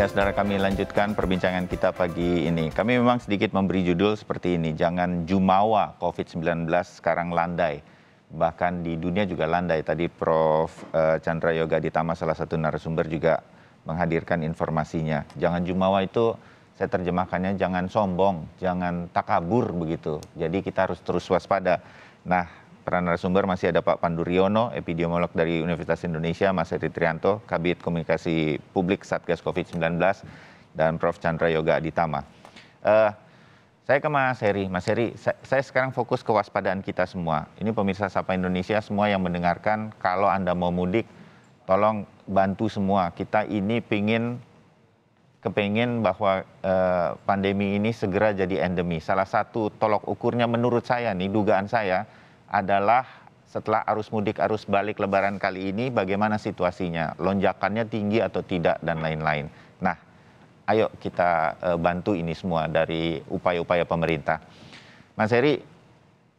Ya, saudara, kami lanjutkan perbincangan kita pagi ini. Kami memang sedikit memberi judul seperti ini, jangan jumawa COVID-19 sekarang landai. Bahkan di dunia juga landai. Tadi Prof. Chandra Yoga Ditama, salah satu narasumber, juga menghadirkan informasinya. Jangan jumawa itu saya terjemahkannya jangan sombong, jangan takabur begitu. Jadi kita harus terus waspada. Nah, para narasumber masih ada Pak Pandu Riono, epidemiolog dari Universitas Indonesia, Mas Heri Trianto, Kabid Komunikasi Publik Satgas COVID-19, dan Prof. Chandra Yoga Aditama. Saya ke Mas Heri. Mas Heri, saya sekarang fokus kewaspadaan kita semua. Ini pemirsa Sapa Indonesia semua yang mendengarkan, kalau Anda mau mudik, tolong bantu semua. Kita ini kepingin bahwa pandemi ini segera jadi endemi. Salah satu tolok ukurnya menurut saya nih, dugaan saya, adalah setelah arus mudik, arus balik Lebaran kali ini, bagaimana situasinya, lonjakannya tinggi atau tidak, dan lain-lain. Nah, ayo kita bantu ini semua dari upaya-upaya pemerintah. Mas Heri,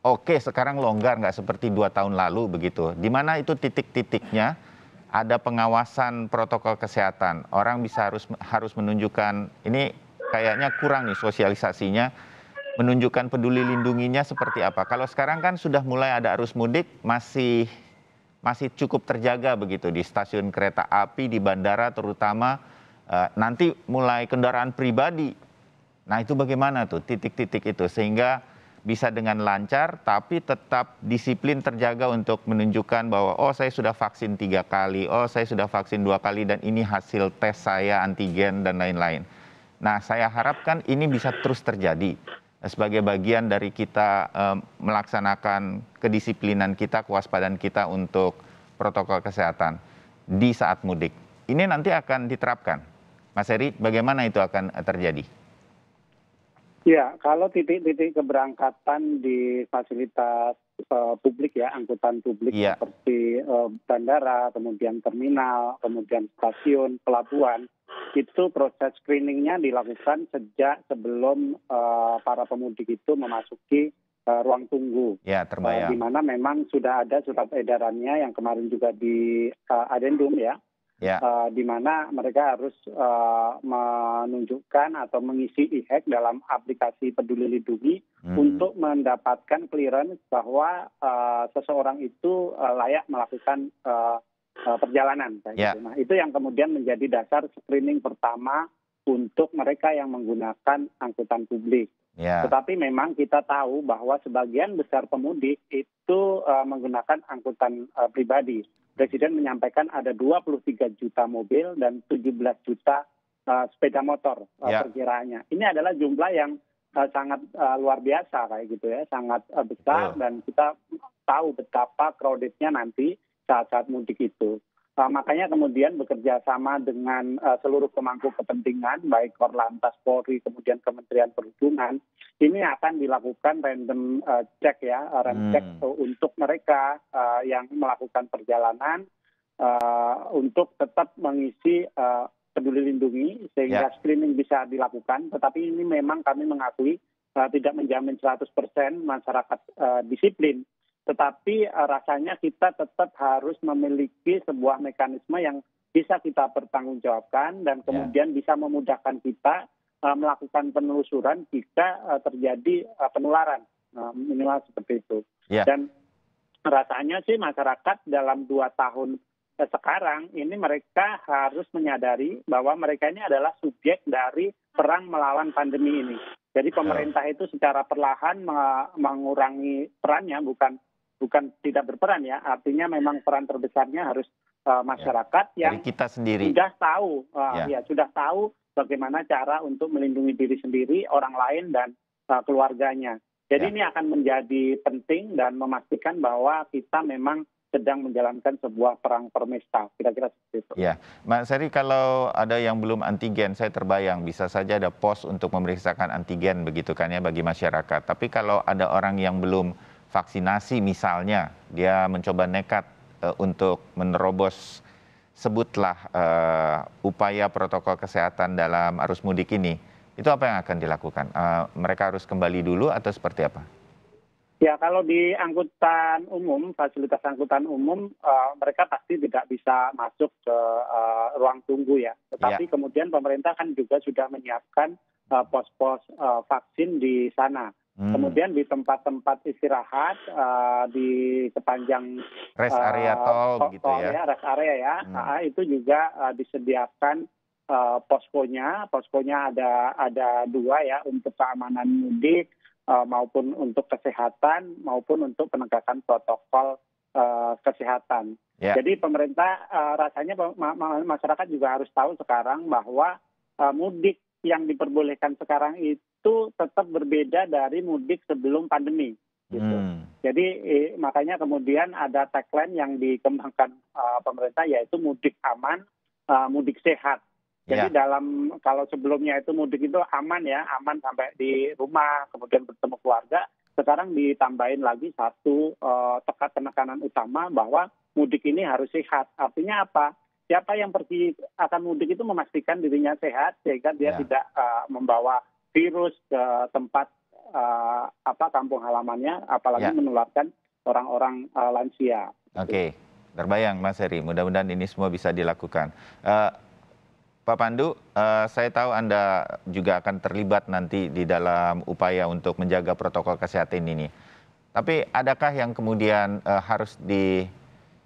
oke, sekarang longgar, nggak seperti 2 tahun lalu begitu. Di mana itu titik-titiknya ada pengawasan protokol kesehatan. Orang bisa harus menunjukkan, ini kayaknya kurang nih sosialisasinya, menunjukkan peduli lindunginya seperti apa. Kalau sekarang kan sudah mulai ada arus mudik, masih cukup terjaga begitu di stasiun kereta api, di bandara terutama, nanti mulai kendaraan pribadi. Nah, itu bagaimana tuh titik-titik itu sehingga bisa dengan lancar tapi tetap disiplin terjaga untuk menunjukkan bahwa oh, saya sudah vaksin 3 kali, oh, saya sudah vaksin 2 kali, dan ini hasil tes saya antigen dan lain-lain. Nah, saya harapkan ini bisa terus terjadi sebagai bagian dari kita melaksanakan kedisiplinan kita, kewaspadaan kita untuk protokol kesehatan di saat mudik. Ini nanti akan diterapkan. Mas Heri, bagaimana itu akan terjadi? Ya, kalau titik-titik keberangkatan di fasilitas publik ya, angkutan publik seperti bandara, kemudian terminal, kemudian stasiun, pelabuhan, itu proses screeningnya dilakukan sejak sebelum para pemudik itu memasuki ruang tunggu. Ya, terbayang. Di mana memang sudah ada surat edarannya yang kemarin juga di adendum ya. Ya. Di mana mereka harus menunjukkan atau mengisi e-hack dalam aplikasi Peduli Lindungi untuk mendapatkan clearance bahwa seseorang itu layak melakukan perjalanan. Ya. Gitu. Nah, itu yang kemudian menjadi dasar screening pertama untuk mereka yang menggunakan angkutan publik. Ya. Tetapi memang kita tahu bahwa sebagian besar pemudik itu menggunakan angkutan pribadi. Presiden menyampaikan ada 23 juta mobil dan 17 juta sepeda motor perkiraannya. Ini adalah jumlah yang sangat luar biasa kayak gitu ya, sangat besar dan kita tahu betapa crowded-nya nanti saat-saat mudik itu. Makanya kemudian bekerja sama dengan seluruh pemangku kepentingan, baik Korlantas, Polri, kemudian Kementerian Perhubungan, ini akan dilakukan random check ya, check untuk mereka yang melakukan perjalanan untuk tetap mengisi Peduli Lindungi sehingga screening bisa dilakukan. Tetapi ini memang kami mengakui tidak menjamin 100% masyarakat disiplin. Tetapi rasanya kita tetap harus memiliki sebuah mekanisme yang bisa kita pertanggungjawabkan dan kemudian bisa memudahkan kita melakukan penelusuran jika terjadi penularan, minimal seperti itu. Dan rasanya sih masyarakat dalam 2 tahun sekarang ini mereka harus menyadari bahwa mereka ini adalah subjek dari perang melawan pandemi ini. Jadi pemerintah itu secara perlahan mengurangi perannya, bukan tidak berperan ya, artinya memang peran terbesarnya harus masyarakat yang kita sendiri sudah tahu bagaimana cara untuk melindungi diri sendiri, orang lain dan keluarganya. Jadi ini akan menjadi penting dan memastikan bahwa kita memang sedang menjalankan sebuah perang permesta, kira-kira seperti itu. Ya, Mas Heri, kalau ada yang belum antigen, saya terbayang bisa saja ada pos untuk memeriksakan antigen begitu kan ya bagi masyarakat. Tapi kalau ada orang yang belum vaksinasi misalnya, dia mencoba nekat untuk menerobos, sebutlah upaya protokol kesehatan dalam arus mudik ini, itu apa yang akan dilakukan? Mereka harus kembali dulu atau seperti apa? Ya, kalau di angkutan umum, fasilitas angkutan umum, mereka pasti tidak bisa masuk ke ruang tunggu ya. Ya. Tetapi kemudian pemerintah kan juga sudah menyiapkan pos-pos vaksin di sana. Kemudian di tempat-tempat istirahat di sepanjang Rest area tol begitu tol ya. ya, rest area ya, itu juga disediakan poskonya. Poskonya ada 2 ya untuk keamanan mudik, maupun untuk kesehatan maupun untuk penegakan protokol kesehatan. Ya. Jadi pemerintah rasanya masyarakat juga harus tahu sekarang bahwa mudik yang diperbolehkan sekarang itu tetap berbeda dari mudik sebelum pandemi. Gitu. Jadi makanya kemudian ada tagline yang dikembangkan pemerintah yaitu mudik aman, mudik sehat. Jadi kalau sebelumnya itu mudik itu aman ya, aman sampai di rumah, kemudian bertemu keluarga. Sekarang ditambahin lagi satu penekanan utama bahwa mudik ini harus sehat. Artinya apa? Siapa yang pergi akan mudik itu memastikan dirinya sehat sehingga dia tidak membawa virus ke tempat kampung halamannya, apalagi menularkan orang-orang lansia. Oke, terbayang Mas Heri. Mudah-mudahan ini semua bisa dilakukan. Pak Pandu, saya tahu Anda juga akan terlibat nanti di dalam upaya untuk menjaga protokol kesehatan ini. Tapi adakah yang kemudian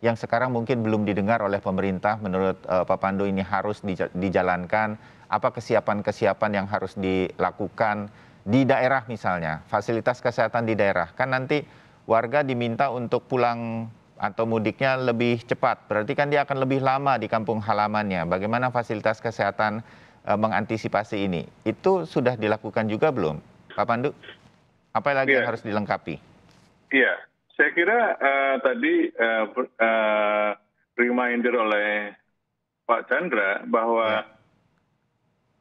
yang sekarang mungkin belum didengar oleh pemerintah, menurut Pak Pandu ini harus dijalankan? Apa kesiapan-kesiapan yang harus dilakukan di daerah misalnya, fasilitas kesehatan di daerah? Kan nanti warga diminta untuk pulang atau mudiknya lebih cepat, berarti kan dia akan lebih lama di kampung halamannya. Bagaimana fasilitas kesehatan mengantisipasi ini? Itu sudah dilakukan juga belum, Pak Pandu? Apa lagi yang harus dilengkapi? Iya, saya kira tadi reminder oleh Pak Chandra bahwa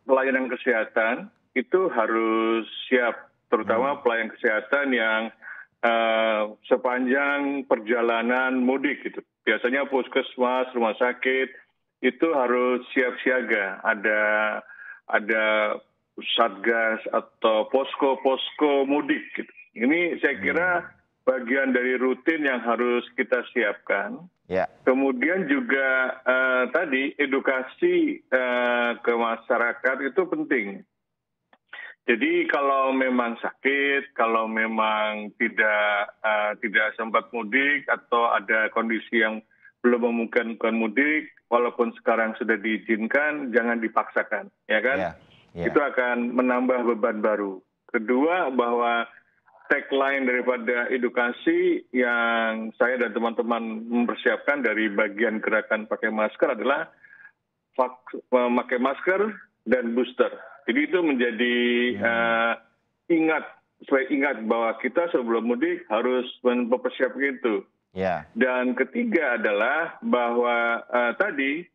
pelayanan kesehatan itu harus siap, terutama pelayanan kesehatan yang sepanjang perjalanan mudik gitu. Biasanya puskesmas, rumah sakit itu harus siap siaga. Ada satgas atau posko-posko mudik gitu. Ini saya kira bagian dari rutin yang harus kita siapkan. Ya. Kemudian juga tadi edukasi ke masyarakat itu penting. Jadi kalau memang sakit, kalau memang tidak sempat mudik atau ada kondisi yang belum memungkinkan mudik, walaupun sekarang sudah diizinkan, jangan dipaksakan, ya kan? Itu akan menambah beban baru. Kedua, bahwa tagline daripada edukasi yang saya dan teman-teman mempersiapkan dari bagian gerakan pakai masker adalah memakai masker dan booster. Jadi itu menjadi ingat bahwa kita sebelum mudik harus mempersiapkan itu. Dan ketiga adalah bahwa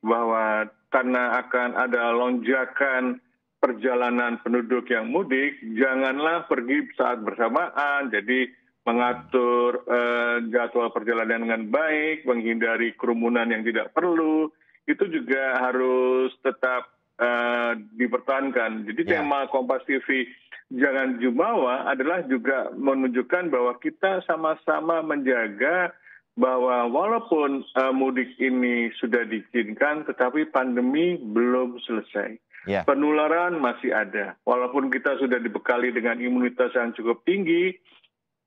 bahwa karena akan ada lonjakan perjalanan penduduk yang mudik, janganlah pergi saat bersamaan. Jadi mengatur jadwal perjalanan dengan baik, menghindari kerumunan yang tidak perlu, itu juga harus tetap dipertahankan. Jadi tema Kompas TV Jangan Jumawa adalah juga menunjukkan bahwa kita sama-sama menjaga bahwa walaupun mudik ini sudah diizinkan, tetapi pandemi belum selesai. Penularan masih ada. Walaupun kita sudah dibekali dengan imunitas yang cukup tinggi,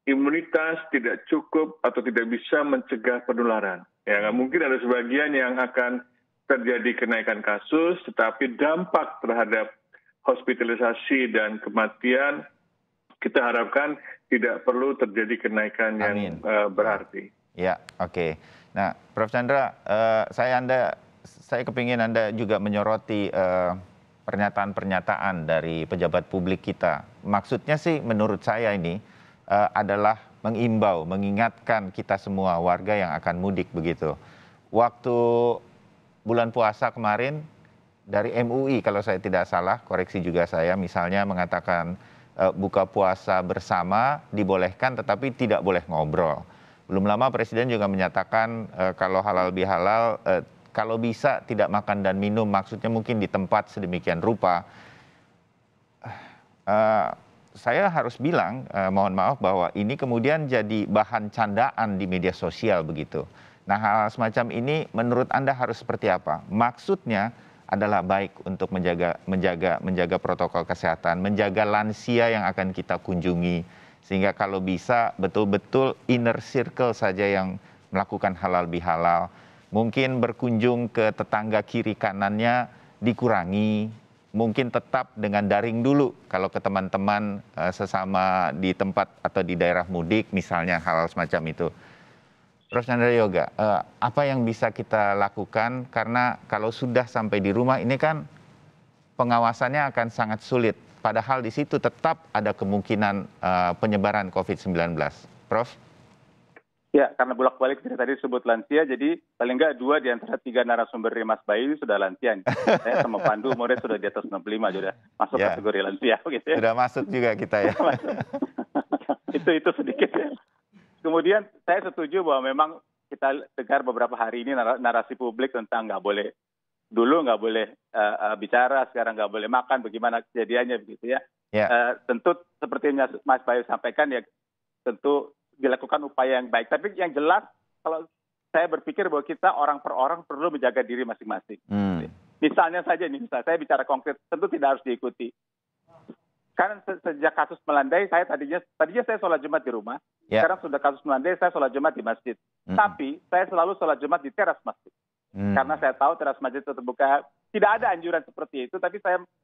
imunitas tidak cukup atau tidak bisa mencegah penularan. Ya, mungkin ada sebagian yang akan terjadi kenaikan kasus, tetapi dampak terhadap hospitalisasi dan kematian kita harapkan tidak perlu terjadi kenaikan yang berarti. Ya, oke. Nah, Prof. Chandra, saya kepingin Anda juga menyoroti pernyataan-pernyataan dari pejabat publik kita. Maksudnya sih menurut saya ini adalah mengimbau, mengingatkan kita semua warga yang akan mudik begitu. Waktu bulan puasa kemarin dari MUI kalau saya tidak salah, koreksi juga saya, misalnya mengatakan buka puasa bersama dibolehkan tetapi tidak boleh ngobrol. Belum lama Presiden juga menyatakan kalau halal bihalal, kalau bisa tidak makan dan minum, maksudnya mungkin di tempat sedemikian rupa. saya harus bilang, mohon maaf bahwa ini kemudian jadi bahan candaan di media sosial begitu. Nah, hal semacam ini menurut Anda harus seperti apa? Maksudnya adalah baik untuk menjaga protokol kesehatan, menjaga lansia yang akan kita kunjungi, sehingga kalau bisa betul-betul inner circle saja yang melakukan halal bihalal. Mungkin berkunjung ke tetangga kiri kanannya dikurangi, mungkin tetap dengan daring dulu kalau ke teman-teman sesama di tempat atau di daerah mudik misalnya, hal semacam itu. Prof. Chandra Yoga, apa yang bisa kita lakukan karena kalau sudah sampai di rumah ini kan pengawasannya akan sangat sulit, padahal di situ tetap ada kemungkinan penyebaran COVID-19. Prof? Ya, karena bolak-balik tadi disebut lansia, jadi paling nggak 2 di antara 3 narasumber Mas Bayu sudah lansia. Saya sama Pandu umurnya sudah di atas 65, sudah masuk kategori lansia. Gitu ya. Sudah masuk juga kita ya. itu sedikit ya. Kemudian saya setuju bahwa memang kita dengar beberapa hari ini narasi publik tentang nggak boleh bicara, sekarang nggak boleh makan, bagaimana kejadiannya begitu ya. Tentu seperti yang Mas Bayu sampaikan ya, tentu dilakukan upaya yang baik. Tapi yang jelas kalau saya berpikir bahwa kita orang per orang perlu menjaga diri masing-masing. Misalnya saja nih, saya bicara konkret, tentu tidak harus diikuti. Karena sejak kasus melandai, tadinya saya sholat Jumat di rumah. Sekarang sudah kasus melandai, saya sholat Jumat di masjid. Tapi saya selalu sholat Jumat di teras masjid. Karena saya tahu teras masjid itu terbuka. Tidak ada anjuran seperti itu, tapi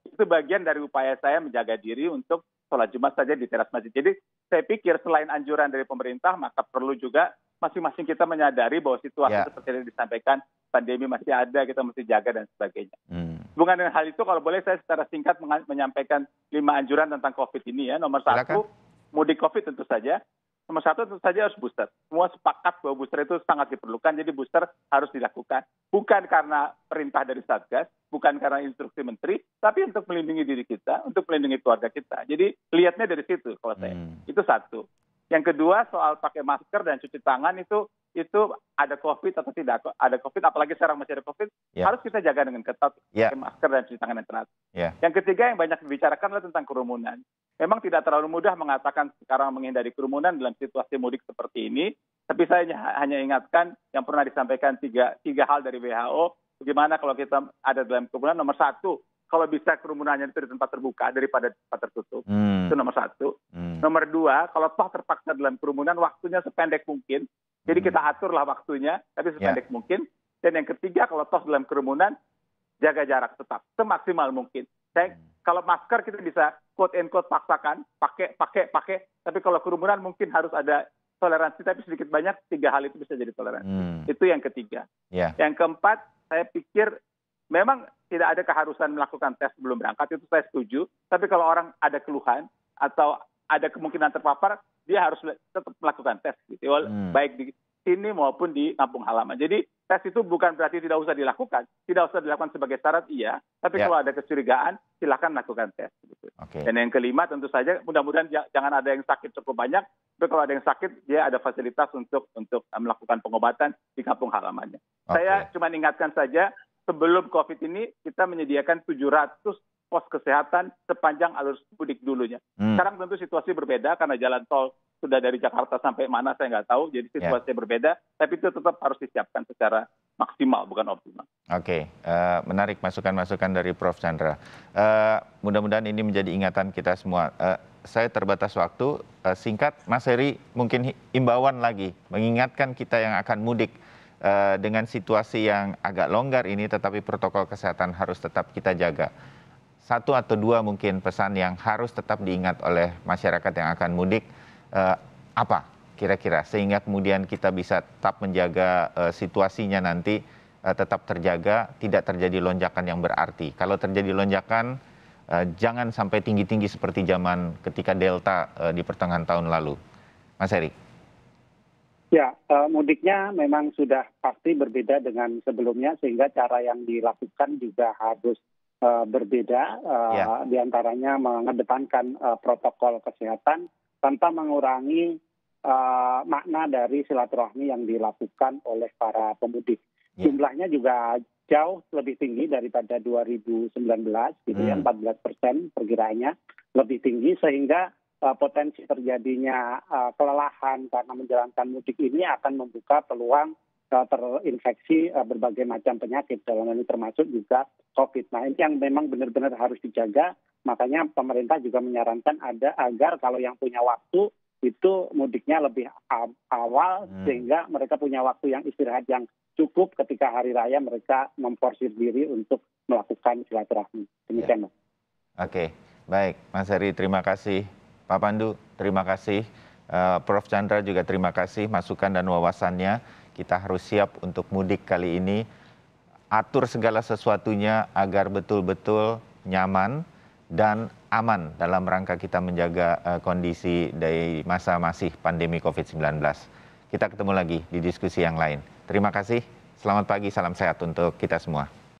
itu bagian dari upaya saya menjaga diri untuk sholat Jumat saja di teras masjid. Jadi saya pikir selain anjuran dari pemerintah, maka perlu juga masing-masing kita menyadari bahwa situasi seperti yang disampaikan, pandemi masih ada, kita mesti jaga dan sebagainya. Hubungan dengan hal itu, kalau boleh saya secara singkat menyampaikan 5 anjuran tentang COVID ini ya. Nomor 1, mudik COVID tentu saja. Nomor 1 tentu saja harus booster. Semua sepakat bahwa booster itu sangat diperlukan, jadi booster harus dilakukan. Bukan karena perintah dari Satgas, bukan karena instruksi menteri, tapi untuk melindungi diri kita, untuk melindungi keluarga kita. Jadi lihatnya dari situ kalau saya. Itu 1. Yang kedua, soal pakai masker dan cuci tangan itu ada COVID atau tidak ada COVID, apalagi sekarang masih ada COVID, harus kita jaga dengan ketat, pakai masker dan cuci tangan yang teratur. Yang ketiga yang banyak dibicarakan adalah tentang kerumunan. Memang tidak terlalu mudah mengatakan sekarang menghindari kerumunan dalam situasi mudik seperti ini, tapi saya hanya ingatkan yang pernah disampaikan tiga hal dari WHO, bagaimana kalau kita ada dalam kerumunan. Nomor 1, kalau bisa kerumunannya itu di tempat terbuka daripada tempat tertutup. Itu nomor 1. Nomor 2, kalau toh terpaksa dalam kerumunan, waktunya sependek mungkin. Jadi kita aturlah waktunya, tapi sependek mungkin. Dan yang ketiga, kalau toh dalam kerumunan, jaga jarak tetap, semaksimal mungkin. Kalau masker kita bisa quote-unquote paksakan, pakai. Tapi kalau kerumunan mungkin harus ada toleransi, tapi sedikit banyak 3 hal itu bisa jadi toleransi. Itu yang ketiga. Yang keempat, saya pikir memang tidak ada keharusan melakukan tes sebelum berangkat, itu saya setuju. Tapi kalau orang ada keluhan atau ada kemungkinan terpapar, dia harus tetap melakukan tes, gitu. Baik di sini maupun di kampung halaman. Jadi tes itu bukan berarti tidak usah dilakukan sebagai syarat, iya. Tapi kalau ada kecurigaan, silakan lakukan tes. Gitu. Dan yang kelima tentu saja, mudah-mudahan jangan ada yang sakit cukup banyak. Tapi kalau ada yang sakit, dia ada fasilitas untuk melakukan pengobatan di kampung halamannya. Saya cuma ingatkan saja, sebelum COVID ini kita menyediakan 700 pos kesehatan sepanjang alur mudik dulunya. Sekarang tentu situasi berbeda karena jalan tol sudah dari Jakarta sampai mana saya nggak tahu, jadi situasinya berbeda, tapi itu tetap harus disiapkan secara maksimal, bukan optimal. Menarik masukan-masukan dari Prof. Chandra. Mudah-mudahan ini menjadi ingatan kita semua. Saya terbatas waktu, singkat, Mas Heri, mungkin imbauan lagi, mengingatkan kita yang akan mudik dengan situasi yang agak longgar ini, tetapi protokol kesehatan harus tetap kita jaga. 1 atau 2 mungkin pesan yang harus tetap diingat oleh masyarakat yang akan mudik, apa kira-kira, sehingga kemudian kita bisa tetap menjaga situasinya nanti tetap terjaga, tidak terjadi lonjakan yang berarti. Kalau terjadi lonjakan, jangan sampai tinggi-tinggi seperti zaman ketika Delta di pertengahan tahun lalu. Mas Heri. Ya, mudiknya memang sudah pasti berbeda dengan sebelumnya, sehingga cara yang dilakukan juga harus berbeda, di antaranya mengedepankan protokol kesehatan tanpa mengurangi makna dari silaturahmi yang dilakukan oleh para pemudik. Jumlahnya juga jauh lebih tinggi daripada 2019, gitu ya, 14% perkiraannya lebih tinggi, sehingga potensi terjadinya kelelahan karena menjalankan mudik ini akan membuka peluang terinfeksi berbagai macam penyakit, dalam ini termasuk juga COVID. Nah, ini yang memang benar-benar harus dijaga. Makanya pemerintah juga menyarankan agar kalau yang punya waktu itu mudiknya lebih awal, sehingga mereka punya waktu yang istirahat yang cukup ketika hari raya mereka memforsir diri untuk melakukan silaturahmi. Demikian, Mas. Oke, baik, Mas Heri, terima kasih. Pak Pandu, terima kasih. Prof. Chandra juga terima kasih masukan dan wawasannya. Kita harus siap untuk mudik kali ini. Atur segala sesuatunya agar betul-betul nyaman dan aman dalam rangka kita menjaga kondisi dari masa masih pandemi COVID-19. Kita ketemu lagi di diskusi yang lain. Terima kasih, selamat pagi, salam sehat untuk kita semua.